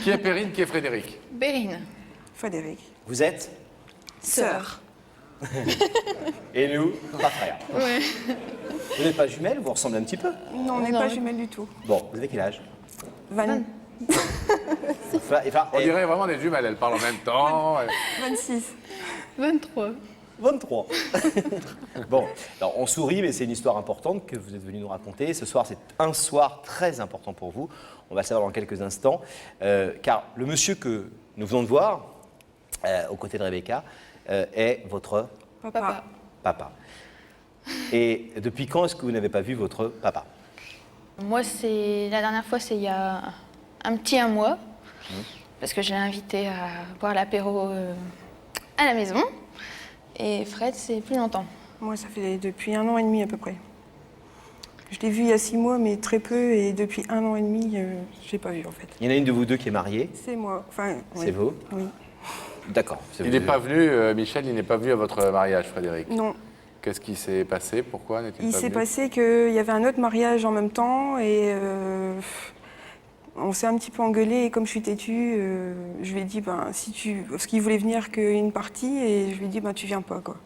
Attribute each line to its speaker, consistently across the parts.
Speaker 1: Qui est Perrine, qui est Frédéric?
Speaker 2: Perrine.
Speaker 3: Frédéric.
Speaker 4: Vous êtes?
Speaker 2: Sœur.
Speaker 4: Et nous, pas frères.
Speaker 2: Ouais.
Speaker 4: Vous n'êtes pas jumelles, vous ressemblez un petit peu.
Speaker 3: Non, on n'est
Speaker 2: Non.
Speaker 3: pas jumelles du tout.
Speaker 4: Bon, vous avez quel âge?
Speaker 3: 20.
Speaker 1: On dirait vraiment des jumelles, elles parlent en même temps.
Speaker 3: 26.
Speaker 2: 23.
Speaker 4: 23. Bon, alors on sourit, mais c'est une histoire importante que vous êtes venu nous raconter. Ce soir, c'est un soir très important pour vous. On va le savoir dans quelques instants. Car le monsieur que nous venons de voir, aux côtés de Rebecca, est votre
Speaker 2: Papa.
Speaker 4: papa. Et depuis quand est-ce que vous n'avez pas vu votre papa?
Speaker 2: Moi, la dernière fois, c'est il y a un mois. Parce que je l'ai invité à boire l'apéro à la maison. Et Fred, c'est plus longtemps.
Speaker 3: Moi, ça fait depuis 1 an et demi à peu près. Je l'ai vu il y a 6 mois, mais très peu, et depuis 1 an et demi, je ne l'ai pas vu en fait.
Speaker 4: Il y en a une de vous deux qui est mariée.
Speaker 3: C'est moi. Enfin,
Speaker 4: C'est vous?
Speaker 3: Oui.
Speaker 4: D'accord.
Speaker 1: Il n'est pas venu, Michel, il n'est pas venu à votre mariage, Frédéric.
Speaker 3: Non.
Speaker 1: Qu'est-ce qui s'est passé? Pourquoi n'est-il
Speaker 3: Il
Speaker 1: pas
Speaker 3: s'est
Speaker 1: venu?
Speaker 3: passé qu'il y avait un autre mariage en même temps, et on s'est un petit peu engueulé, et comme je suis têtue, je lui ai dit, parce qu'il voulait venir qu'une partie, et je lui ai dit, tu viens pas, quoi.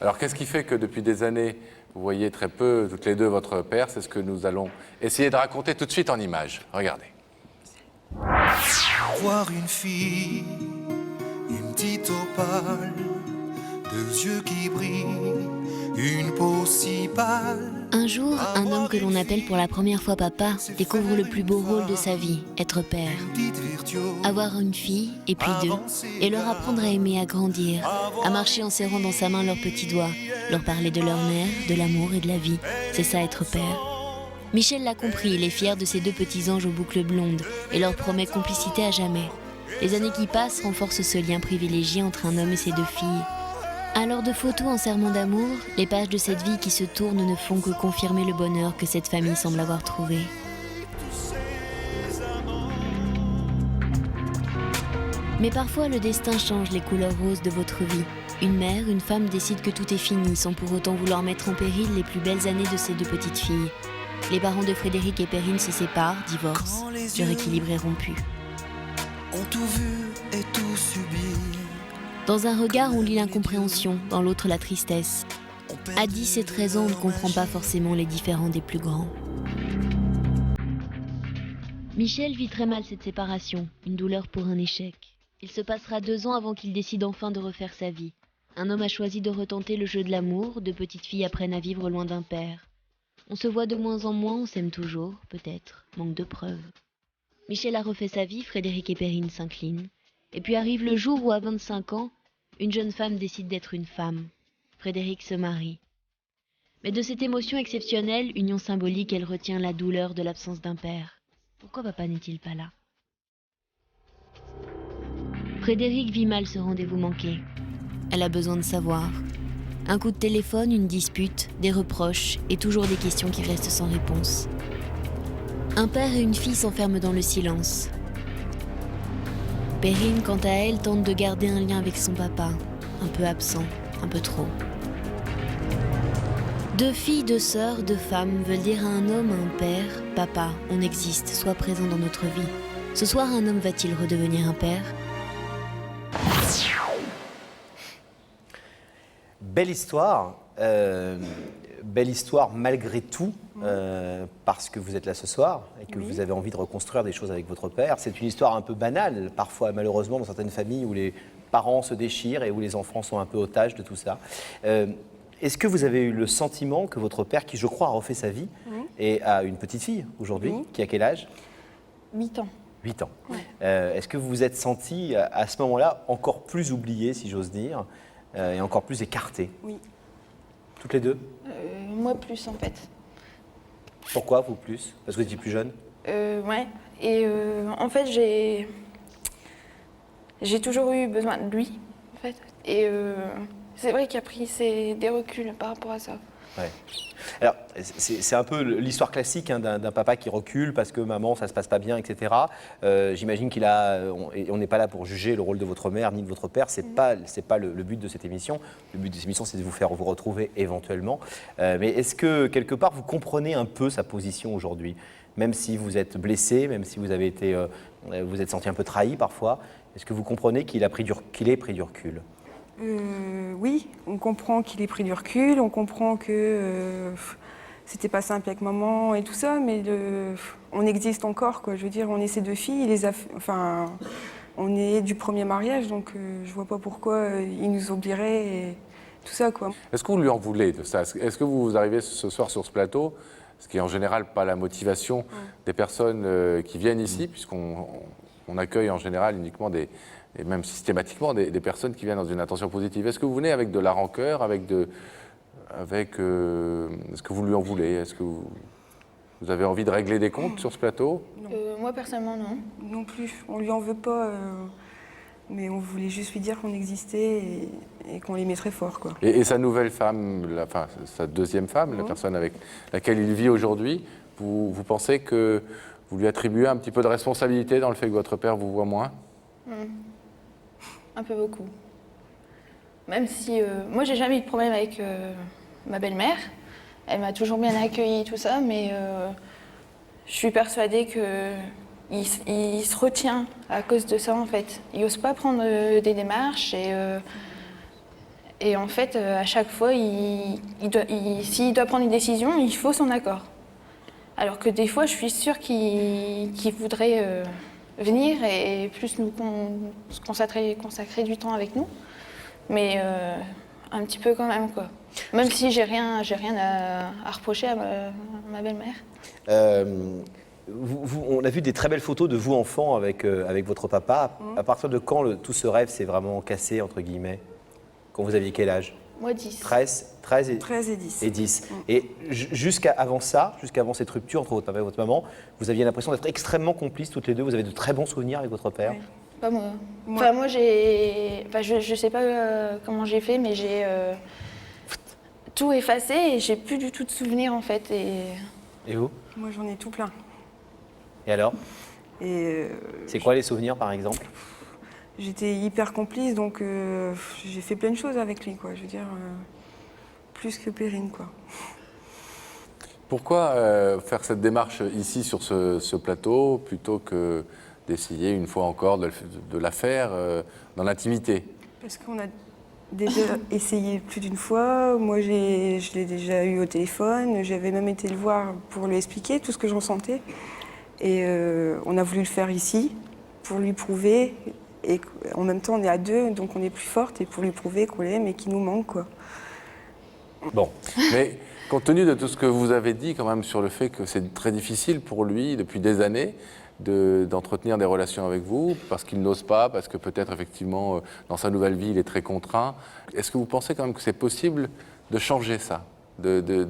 Speaker 1: Alors, qu'est-ce qui fait que depuis des années, vous voyez très peu, toutes les deux, votre père? C'est ce que nous allons essayer de raconter tout de suite en images. Regardez.
Speaker 5: Voir une fille, une petite opale, 2 yeux qui brillent, une peau si pâle.
Speaker 6: Un jour, un homme que l'on appelle pour la première fois papa découvre le plus beau rôle de sa vie, être père. Avoir une fille, et puis 2, et leur apprendre à aimer, à grandir, à marcher en serrant dans sa main leurs petits doigts, leur parler de leur mère, de l'amour et de la vie. C'est ça être père. Michel l'a compris, il est fier de ses 2 petits anges aux boucles blondes et leur promet complicité à jamais. Les années qui passent renforcent ce lien privilégié entre un homme et ses 2 filles. Alors de photos en serment d'amour, les pages de cette vie qui se tournent ne font que confirmer le bonheur que cette famille semble avoir trouvé. Mais parfois le destin change les couleurs roses de votre vie. Une mère, une femme décide que tout est fini sans pour autant vouloir mettre en péril les plus belles années de ses 2 petites filles. Les parents de Frédéric et Perrine se séparent, divorcent, leur équilibre est rompu.
Speaker 5: Ont tout vu et tout subi.
Speaker 6: Dans un regard, on lit l'incompréhension, dans l'autre la tristesse. À 10 et 13 ans, on ne comprend pas forcément les différends des plus grands. Michel vit très mal cette séparation, une douleur pour un échec. Il se passera 2 ans avant qu'il décide enfin de refaire sa vie. Un homme a choisi de retenter le jeu de l'amour, 2 petites filles apprennent à vivre loin d'un père. On se voit de moins en moins, on s'aime toujours, peut-être, manque de preuves. Michel a refait sa vie, Frédéric et Perrine s'inclinent. Et puis arrive le jour où, à 25 ans, une jeune femme décide d'être une femme. Frédéric se marie. Mais de cette émotion exceptionnelle, union symbolique, elle retient la douleur de l'absence d'un père. Pourquoi papa n'est-il pas là? Frédéric vit mal ce rendez-vous manqué. Elle a besoin de savoir. Un coup de téléphone, une dispute, des reproches et toujours des questions qui restent sans réponse. Un père et une fille s'enferment dans le silence. Perrine, quant à elle, tente de garder un lien avec son papa, un peu absent, un peu trop. 2 filles, 2 sœurs, 2 femmes veulent dire à un homme, à un père, papa, on existe, sois présent dans notre vie. Ce soir, un homme va-t-il redevenir un père?
Speaker 4: Belle histoire malgré tout, parce que vous êtes là ce soir et que vous avez envie de reconstruire des choses avec votre père. C'est une histoire un peu banale, parfois malheureusement dans certaines familles où les parents se déchirent et où les enfants sont un peu otages de tout ça. Est-ce que vous avez eu le sentiment que votre père, qui je crois a refait sa vie, et a une petite fille aujourd'hui, qui a quel âge?
Speaker 2: 8 ans.
Speaker 4: 8 ans. Est-ce que vous vous êtes senti à ce moment-là encore plus oublié, si j'ose dire, et encore plus écarté?
Speaker 3: Oui.
Speaker 4: Toutes les 2?
Speaker 2: Moi plus en fait.
Speaker 4: Pourquoi vous plus? Parce que vous étiez plus jeune?
Speaker 2: Ouais. Et en fait, j'ai toujours eu besoin de lui, en fait. Et c'est vrai qu'il a pris des reculs par rapport à ça.
Speaker 4: Ouais. Alors, c'est un peu l'histoire classique d'un papa qui recule parce que maman, ça se passe pas bien, etc. J'imagine qu'il a... on n'est pas là pour juger le rôle de votre mère ni de votre père. C'est pas le but de cette émission. Le but de cette émission, c'est de vous faire vous retrouver éventuellement. Mais est-ce que, quelque part, vous comprenez un peu sa position aujourd'hui? Même si vous êtes blessé, même si vous avez été Vous êtes senti un peu trahi parfois. Est-ce que vous comprenez qu'il ait pris du recul?
Speaker 3: Oui, on comprend qu'il ait pris du recul, on comprend que c'était pas simple avec maman et tout ça, mais on existe encore, quoi. Je veux dire, on est ces deux filles, on est du premier mariage, donc je vois pas pourquoi il nous oublierait et tout ça, quoi.
Speaker 1: Est-ce que vous lui en voulez de ça? Est-ce que vous arrivez ce soir sur ce plateau, ce qui est en général pas la motivation des personnes qui viennent ici, puisqu'on accueille en général uniquement et même systématiquement des personnes qui viennent dans une intention positive. Est-ce que vous venez avec de la rancœur, est-ce que vous lui en voulez? Est-ce que vous avez envie de régler des comptes sur ce plateau?
Speaker 2: Moi, personnellement, non.
Speaker 3: Non plus, on lui en veut pas, mais on voulait juste lui dire qu'on existait et qu'on l'aimait très fort, quoi.
Speaker 1: Et sa nouvelle femme, sa deuxième femme, la personne avec laquelle il vit aujourd'hui, vous pensez que vous lui attribuez un petit peu de responsabilité dans le fait que votre père vous voit moins?
Speaker 2: Un peu beaucoup. Même si moi, j'ai jamais eu de problème avec ma belle-mère. Elle m'a toujours bien accueillie, tout ça, mais je suis persuadée qu'il se retient à cause de ça, en fait. Il n'ose pas prendre des démarches et en fait, à chaque fois, s'il doit prendre une décision, il faut son accord. Alors que des fois, je suis sûre qu'il voudrait venir et plus nous consacrer du temps avec nous. Mais un petit peu quand même, quoi. Même si j'ai rien à reprocher à ma belle-mère.
Speaker 4: On a vu des très belles photos de vous enfant avec votre papa. À partir de quand tout ce rêve s'est vraiment cassé, entre guillemets? Quand vous aviez quel âge?
Speaker 2: Moi, 10.
Speaker 4: 13
Speaker 3: 13 et 10.
Speaker 4: Et 10. Et jusqu'avant cette rupture entre votre papa et votre maman, vous aviez l'impression d'être extrêmement complices toutes les deux. Vous avez de très bons souvenirs avec votre père?
Speaker 3: Oui.
Speaker 2: Pas moi. Enfin, moi, je sais pas comment j'ai fait, mais j'ai tout effacé et j'ai plus du tout de souvenirs, en fait.
Speaker 4: Et vous?
Speaker 3: Moi, j'en ai tout plein.
Speaker 4: Et alors?
Speaker 3: Et
Speaker 4: C'est quoi les souvenirs, par exemple?
Speaker 3: j'étais hyper complice, donc j'ai fait plein de choses avec lui, quoi. Je veux dire, plus que Perrine, quoi.
Speaker 1: Pourquoi faire cette démarche ici sur ce plateau plutôt que d'essayer une fois encore de la faire dans l'intimité?
Speaker 3: Parce qu'on a déjà essayé plus d'une fois. Moi, je l'ai déjà eu au téléphone. J'avais même été le voir pour lui expliquer tout ce que j'en sentais. Et on a voulu le faire ici pour lui prouver. Et en même temps, on est à deux, donc on est plus forte. Et pour lui prouver qu'on l'aime et qu'il nous manque, quoi.
Speaker 1: Bon, mais compte tenu de tout ce que vous avez dit quand même sur le fait que c'est très difficile pour lui depuis des années d'entretenir des relations avec vous, parce qu'il n'ose pas, parce que peut-être effectivement dans sa nouvelle vie il est très contraint, est-ce que vous pensez quand même que c'est possible de changer ça, de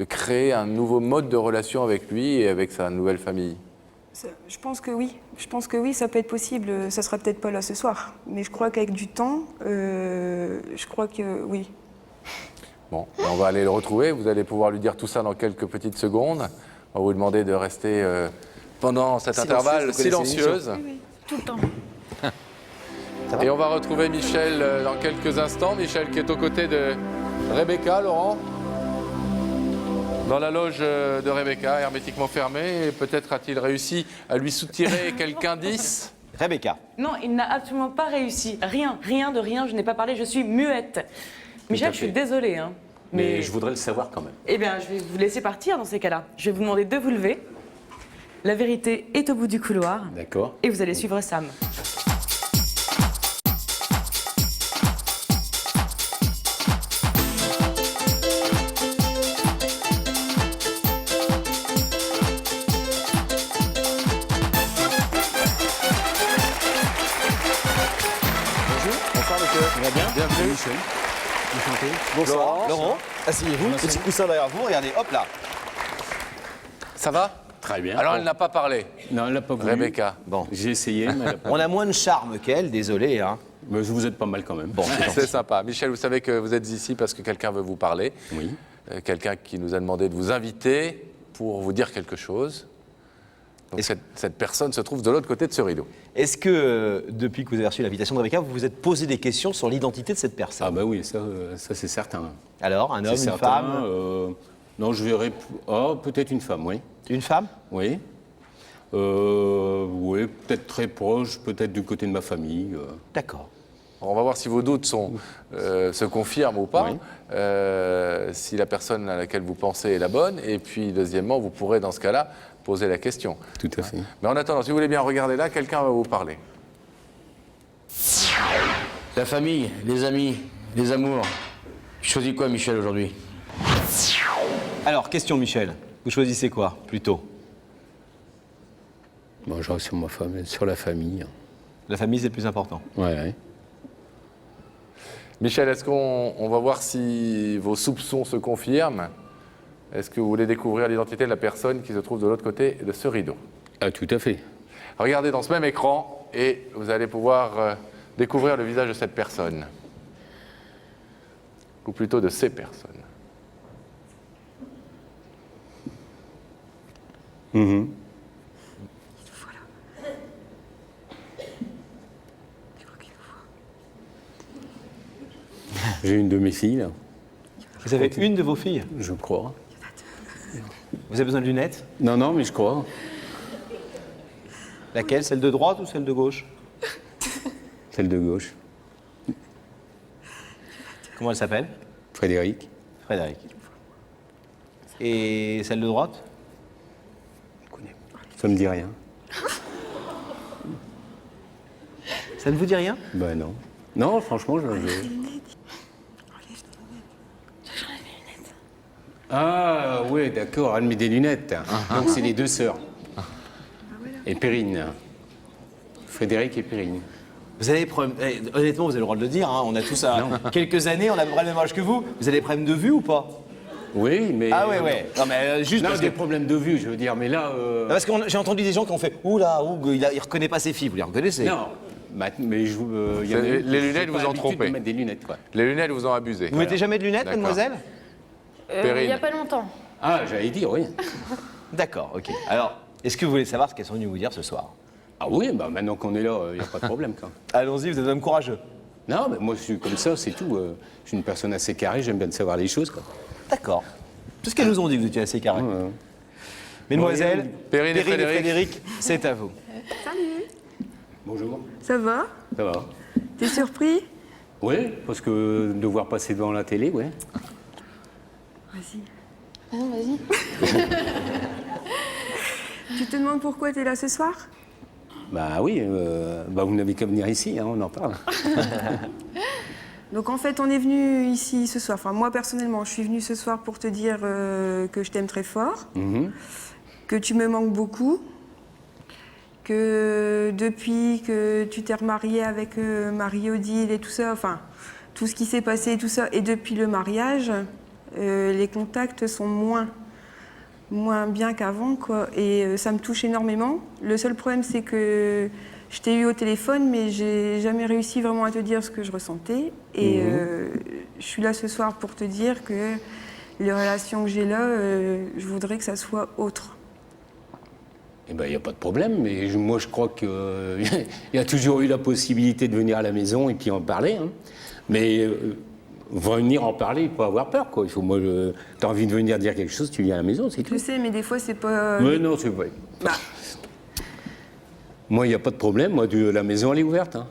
Speaker 1: créer un nouveau mode de relation avec lui et avec sa nouvelle famille?
Speaker 3: Je pense que oui. Je pense que oui, ça peut être possible. Ça sera peut-être pas là ce soir. Mais je crois qu'avec du temps, je crois que oui.
Speaker 1: Bon, on va aller le retrouver. Vous allez pouvoir lui dire tout ça dans quelques petites secondes. On va vous demander de rester pendant cet intervalle silencieuse.
Speaker 3: Oui.
Speaker 2: Tout le temps.
Speaker 1: Et on va retrouver Michel dans quelques instants. Michel qui est aux côtés de Rebecca, Laurent. Dans la loge de Rebecca, hermétiquement fermée. Et peut-être a-t-il réussi à lui soutirer quelques indices.
Speaker 4: Rebecca.
Speaker 7: Non, il n'a absolument pas réussi. Rien de rien, je n'ai pas parlé, je suis muette. Michel, je suis désolée. Hein,
Speaker 8: mais je voudrais le savoir quand même.
Speaker 7: Eh bien, je vais vous laisser partir dans ces cas-là. Je vais vous demander de vous lever. La vérité est au bout du couloir.
Speaker 8: D'accord.
Speaker 7: Et vous allez suivre Sam.
Speaker 4: Bonsoir monsieur. Ça va bien?
Speaker 1: Bienvenue.
Speaker 8: Michel, enchanté.
Speaker 4: Bonsoir. Laurent, asseyez-vous. Petit coussin derrière vous, regardez, hop là.
Speaker 1: Ça va?
Speaker 8: Très bien.
Speaker 1: Alors elle n'a pas parlé,
Speaker 8: Non, elle n'a pas voulu.
Speaker 1: Rebecca.
Speaker 4: Bon.
Speaker 8: J'ai essayé, mais elle n'a pas
Speaker 4: On a moins de charme qu'elle, désolé. Hein.
Speaker 8: Mais vous êtes pas mal quand même.
Speaker 4: Bon, c'est gentil.
Speaker 1: C'est sympa. Michel, vous savez que vous êtes ici parce que quelqu'un veut vous parler.
Speaker 8: Oui.
Speaker 1: Quelqu'un qui nous a demandé de vous inviter pour vous dire quelque chose. Donc cette personne se trouve de l'autre côté de ce rideau.
Speaker 4: Est-ce que, depuis que vous avez reçu l'invitation de Rebecca, vous vous êtes posé des questions sur l'identité de cette personne?
Speaker 8: Ah bah oui, ça c'est certain.
Speaker 4: Alors, un homme,
Speaker 8: C'est
Speaker 4: une
Speaker 8: certain,
Speaker 4: femme
Speaker 8: non, je verrais... Oh, peut-être une femme, oui.
Speaker 4: Une femme?
Speaker 8: Oui. Oui, peut-être très proche, peut-être du côté de ma famille.
Speaker 4: D'accord.
Speaker 1: On va voir si vos doutes se confirment ou pas,
Speaker 8: Oui.
Speaker 1: si la personne à laquelle vous pensez est la bonne. Et puis, deuxièmement, vous pourrez, dans ce cas-là, poser la question.
Speaker 8: Tout à fait.
Speaker 1: Mais en attendant, si vous voulez bien regarder là, quelqu'un va vous parler.
Speaker 9: La famille, les amis, les amours. Tu choisis quoi, Michel, aujourd'hui?
Speaker 4: Alors, question Michel, vous choisissez quoi plutôt?
Speaker 8: Bon, je reste sur ma femme, sur la famille.
Speaker 4: La famille, c'est le plus important.
Speaker 8: Ouais.
Speaker 1: Michel, est-ce qu'on va voir si vos soupçons se confirment? Est-ce que vous voulez découvrir l'identité de la personne qui se trouve de l'autre côté de ce rideau?
Speaker 8: Ah, tout à fait.
Speaker 1: Regardez dans ce même écran et vous allez pouvoir découvrir le visage de cette personne. Ou plutôt de ces personnes.
Speaker 8: Mhm. J'ai une de mes filles, là,
Speaker 4: Vous avez une de vos filles?
Speaker 8: je crois.
Speaker 4: Vous avez besoin de lunettes?
Speaker 8: Non, non, mais je crois.
Speaker 4: Laquelle? Celle de droite ou celle de gauche?
Speaker 8: Celle de gauche.
Speaker 4: Comment elle s'appelle?
Speaker 8: Frédéric.
Speaker 4: Frédéric. Et celle de droite?
Speaker 8: Ça me dit rien.
Speaker 4: Ça ne vous dit rien?
Speaker 8: Ben non. Non, franchement, Ah, ouais, d'accord, elle met des lunettes. Donc, c'est les deux sœurs. Et Perrine. Frédéric et Perrine.
Speaker 4: Vous avez des problèmes, honnêtement, vous avez le droit de le dire, hein, on a tous quelques années, on a à peu près le même âge que vous. Vous avez des problèmes de vue ou pas?
Speaker 8: Oui, mais...
Speaker 4: Ah ouais, ouais. Non, mais juste
Speaker 8: Non,
Speaker 4: parce
Speaker 8: des
Speaker 4: que...
Speaker 8: problèmes de vue, je veux dire, mais là...
Speaker 4: Parce que j'ai entendu des gens qui ont fait « Ouh là, il reconnaît pas ses filles », vous les reconnaissez?
Speaker 8: Non, mais je... y en a
Speaker 1: Les
Speaker 8: une qui
Speaker 1: lunettes
Speaker 8: j'ai pas
Speaker 1: vous ont
Speaker 8: l'habitude
Speaker 1: trompé.
Speaker 8: de mettre des lunettes, quoi.
Speaker 1: Les lunettes vous ont abusé.
Speaker 4: Vous mettez jamais de lunettes,
Speaker 1: D'accord.
Speaker 4: mademoiselle?
Speaker 2: Il
Speaker 1: Perrine.
Speaker 2: n'y a pas longtemps.
Speaker 8: Ah, j'allais dire, oui.
Speaker 4: D'accord, ok. Alors, est-ce que vous voulez savoir ce qu'elles sont venues vous dire ce soir?
Speaker 8: Ah oui, bah maintenant qu'on est là, il n'y a pas de problème, quoi.
Speaker 4: Allons-y, vous êtes un homme courageux.
Speaker 8: Non, mais moi, je suis comme ça, c'est tout. Je suis une personne assez carrée, j'aime bien savoir les choses, quoi.
Speaker 4: D'accord. Tout ce qu'elles nous ont dit, vous étiez assez carré.
Speaker 8: Ouais.
Speaker 4: Mesdemoiselles,
Speaker 1: Perrine et
Speaker 4: et
Speaker 1: Frédéric.
Speaker 4: Frédéric, c'est à vous.
Speaker 8: Bonjour.
Speaker 3: Ça va?
Speaker 8: Ça va?
Speaker 3: T'es surpris?
Speaker 8: Oui, parce que devoir passer devant la télé, ouais.
Speaker 3: Vas-y.
Speaker 2: Ah non, vas-y.
Speaker 3: Tu te demandes pourquoi t'es là ce soir?
Speaker 8: Bah oui, bah vous n'avez qu'à venir ici, hein, on en parle.
Speaker 3: Donc en fait, on est venu ici ce soir. Enfin, moi personnellement, je suis venue ce soir pour te dire que je t'aime très fort,
Speaker 8: Mhm.
Speaker 3: que tu me manques beaucoup, que depuis que tu t'es remariée avec Marie-Odile et tout ça, enfin, tout ce qui s'est passé et tout ça, et depuis le mariage, les contacts sont moins bien qu'avant, quoi. Et ça me touche énormément. Le seul problème, c'est que je t'ai eu au téléphone, mais j'ai jamais réussi vraiment à te dire ce que je ressentais. Et je suis là ce soir pour te dire que les relations que j'ai là, je voudrais que ça soit autre.
Speaker 8: Eh ben, il n'y a pas de problème, mais moi, je crois qu'il y a toujours eu la possibilité de venir à la maison et puis en parler. Hein. Mais venir en parler, il faut avoir peur, quoi. Il faut, moi, t'as envie de venir dire quelque chose, tu viens à la maison, c'est tout.
Speaker 3: Je sais, mais des fois, c'est pas...
Speaker 8: Mais non, c'est vrai.
Speaker 3: Bah,
Speaker 8: Moi, il n'y a pas de problème. Moi, la maison, elle est ouverte. Hein.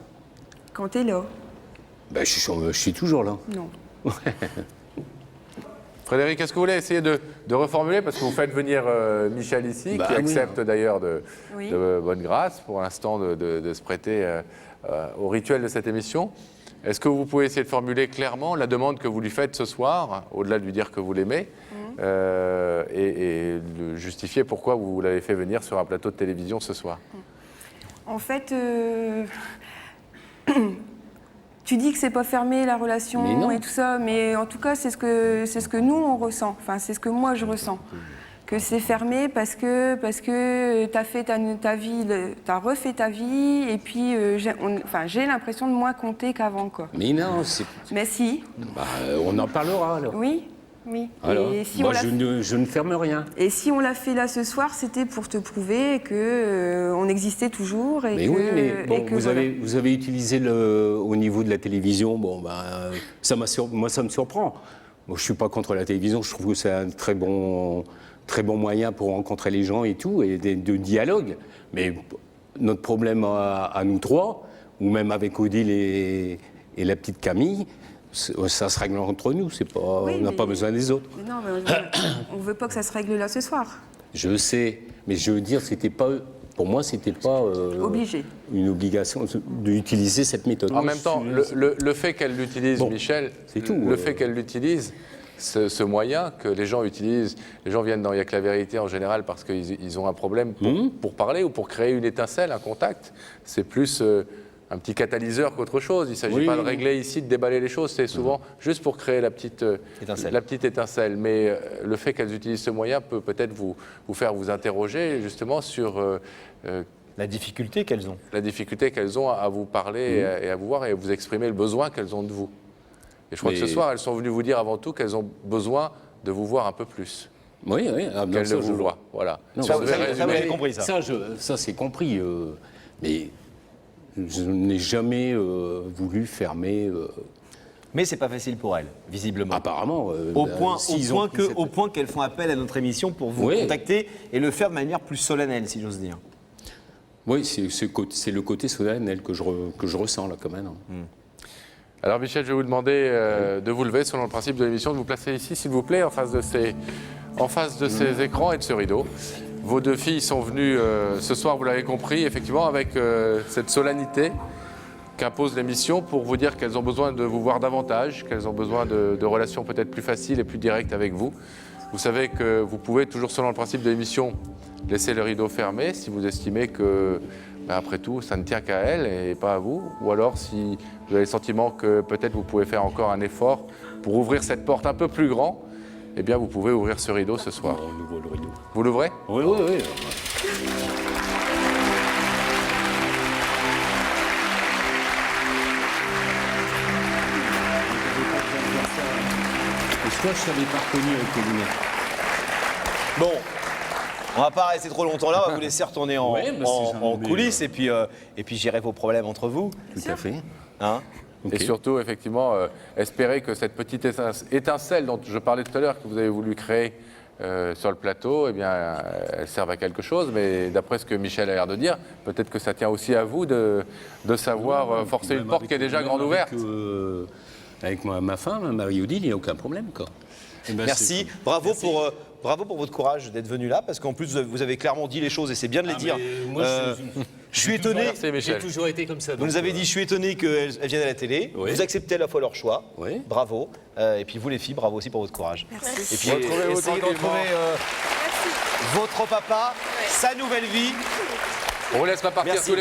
Speaker 3: quand t'es là,
Speaker 8: Ben, je suis toujours là.
Speaker 3: non.
Speaker 1: Frédéric, est-ce que vous voulez essayer de reformuler? Parce que vous faites venir Michel ici,
Speaker 8: Bah
Speaker 1: qui
Speaker 8: oui.
Speaker 1: accepte d'ailleurs de
Speaker 3: Oui.
Speaker 1: bonne grâce pour l'instant de se prêter au rituel de cette émission. Est-ce que vous pouvez essayer de formuler clairement la demande que vous lui faites ce soir, au-delà de lui dire que vous l'aimez, et de justifier pourquoi vous l'avez fait venir sur un plateau de télévision ce soir?
Speaker 3: En fait, tu dis que c'est pas fermé la
Speaker 8: Mais
Speaker 3: relation
Speaker 8: non.
Speaker 3: et tout ça, mais en tout cas, c'est ce que nous on ressent. Enfin, c'est ce que moi je ressens. Que c'est fermé parce que t'as fait ta vie, t'as refait ta vie, et puis j'ai l'impression de moins compter qu'avant, quoi.
Speaker 8: Mais non,
Speaker 3: Mais si,
Speaker 8: bah, on en parlera, alors.
Speaker 3: oui, oui.
Speaker 8: Alors,
Speaker 3: Et si
Speaker 8: moi,
Speaker 3: on l'a
Speaker 8: je ne ferme rien.
Speaker 3: Et si on l'a fait là ce soir, c'était pour te prouver que on existait toujours et
Speaker 8: Mais
Speaker 3: que,
Speaker 8: oui, mais bon,
Speaker 3: et que
Speaker 8: vous
Speaker 3: voilà.
Speaker 8: avez utilisé au niveau de la télévision, bon, moi ça me surprend. Moi, je suis pas contre la télévision, je trouve que c'est un très bon très bon moyen pour rencontrer les gens et tout, et de dialogue. Mais notre problème à nous trois, ou même avec Odile et la petite Camille, ça se règle entre nous, c'est pas,
Speaker 3: Oui,
Speaker 8: on n'a
Speaker 3: mais-
Speaker 8: pas besoin des autres.
Speaker 3: Mais non, mais on veut pas que ça se règle là ce soir.
Speaker 8: Je sais, mais je veux dire, c'était pas, pour moi, c'était pas
Speaker 3: Obligé.
Speaker 8: une obligation d'utiliser cette méthode.
Speaker 1: En même temps, le fait qu'elle l'utilise,
Speaker 8: Bon,
Speaker 1: Michel,
Speaker 8: c'est tout,
Speaker 1: le fait qu'elle l'utilise, ce moyen que les gens utilisent, les gens viennent dans Il y a que la vérité en général parce qu'ils ont un problème pour parler ou pour créer une étincelle, un contact. C'est plus un petit catalyseur qu'autre chose. Il ne s'agit pas de régler ici, de déballer les choses. C'est souvent juste pour créer la petite étincelle. Mais le fait qu'elles utilisent ce moyen peut peut-être vous faire vous interroger justement sur
Speaker 4: La difficulté qu'elles ont.
Speaker 1: la difficulté qu'elles ont à vous parler et à vous voir et à vous exprimer le besoin qu'elles ont de vous. Et je crois que ce soir, elles sont venues vous dire avant tout qu'elles ont besoin de vous voir un peu plus
Speaker 8: Oui, oui. Ah, non,
Speaker 1: qu'elles
Speaker 8: ça,
Speaker 1: ne
Speaker 8: je
Speaker 1: vous
Speaker 8: vois.
Speaker 1: voient. Voilà.
Speaker 8: Non,
Speaker 4: Ça,
Speaker 1: Je vais résumer.
Speaker 4: j'ai compris ça.
Speaker 8: Ça, c'est compris. Mais je n'ai jamais voulu fermer.
Speaker 4: Mais c'est pas facile pour elles, visiblement.
Speaker 8: Apparemment.
Speaker 4: Au
Speaker 8: bah,
Speaker 4: point,
Speaker 8: s'ils
Speaker 4: au
Speaker 8: ont
Speaker 4: point
Speaker 8: pris
Speaker 4: que, au point qu'elles font appel à notre émission pour vous
Speaker 8: Oui.
Speaker 4: contacter et le faire de manière plus solennelle, si j'ose dire.
Speaker 8: Oui, c'est le côté solennel que je ressens là, quand même.
Speaker 1: Alors Michel, je vais vous demander de vous lever selon le principe de l'émission, de vous placer ici, s'il vous plaît, en face de ces écrans et de ce rideau. Vos deux filles sont venues ce soir, vous l'avez compris, effectivement, avec cette solennité qu'impose l'émission pour vous dire qu'elles ont besoin de vous voir davantage, qu'elles ont besoin de relations peut-être plus faciles et plus directes avec vous. Vous savez que vous pouvez, toujours selon le principe de l'émission, laisser le rideau fermé si vous estimez que, après tout, ça ne tient qu'à elles et pas à vous. Ou alors si vous avez le sentiment que peut-être vous pouvez faire encore un effort pour ouvrir cette porte un peu plus grand, eh bien vous pouvez ouvrir ce rideau ce soir.
Speaker 8: On ouvre le rideau.
Speaker 1: Vous l'ouvrez ?
Speaker 8: Oui, oui, oui. Toi, je t'avais pas reconnu avec les lunettes.
Speaker 4: Bon, on va pas rester trop longtemps là, on va vous laisser retourner en,
Speaker 8: Ouais, bah,
Speaker 4: en-
Speaker 8: c'est
Speaker 4: en
Speaker 8: jamais,
Speaker 4: coulisses et puis gérer vos problèmes entre vous.
Speaker 8: Tout à fait.
Speaker 4: Hein.
Speaker 8: Ok.
Speaker 1: Et surtout, effectivement, espérer que cette petite étincelle dont je parlais tout à l'heure, que vous avez voulu créer sur le plateau, eh bien, elle serve à quelque chose. Mais d'après ce que Michel a l'air de dire, peut-être que ça tient aussi à vous de savoir forcer une porte qui est déjà grande ouverte.
Speaker 8: Avec ma femme, Marie-Odile, il n'y a aucun problème, quoi. Eh ben,
Speaker 4: Merci, bravo pour votre courage d'être venu là, parce qu'en plus vous avez clairement dit les choses et c'est bien de les dire. Je suis étonné.
Speaker 1: Merci Michel.
Speaker 8: J'ai toujours été comme ça.
Speaker 4: Vous nous avez dit, je suis étonné qu'elles viennent à la télé.
Speaker 8: Oui.
Speaker 4: Vous acceptez à la fois leur choix.
Speaker 8: Oui.
Speaker 4: Bravo. Et puis vous les filles, bravo aussi pour votre courage.
Speaker 3: Merci.
Speaker 4: Et puis
Speaker 1: Retrouvez-vous
Speaker 4: essayez de
Speaker 1: tranquillement.
Speaker 4: retrouver votre papa, sa nouvelle vie.
Speaker 1: On vous laisse pas partir
Speaker 4: Merci.
Speaker 1: tous les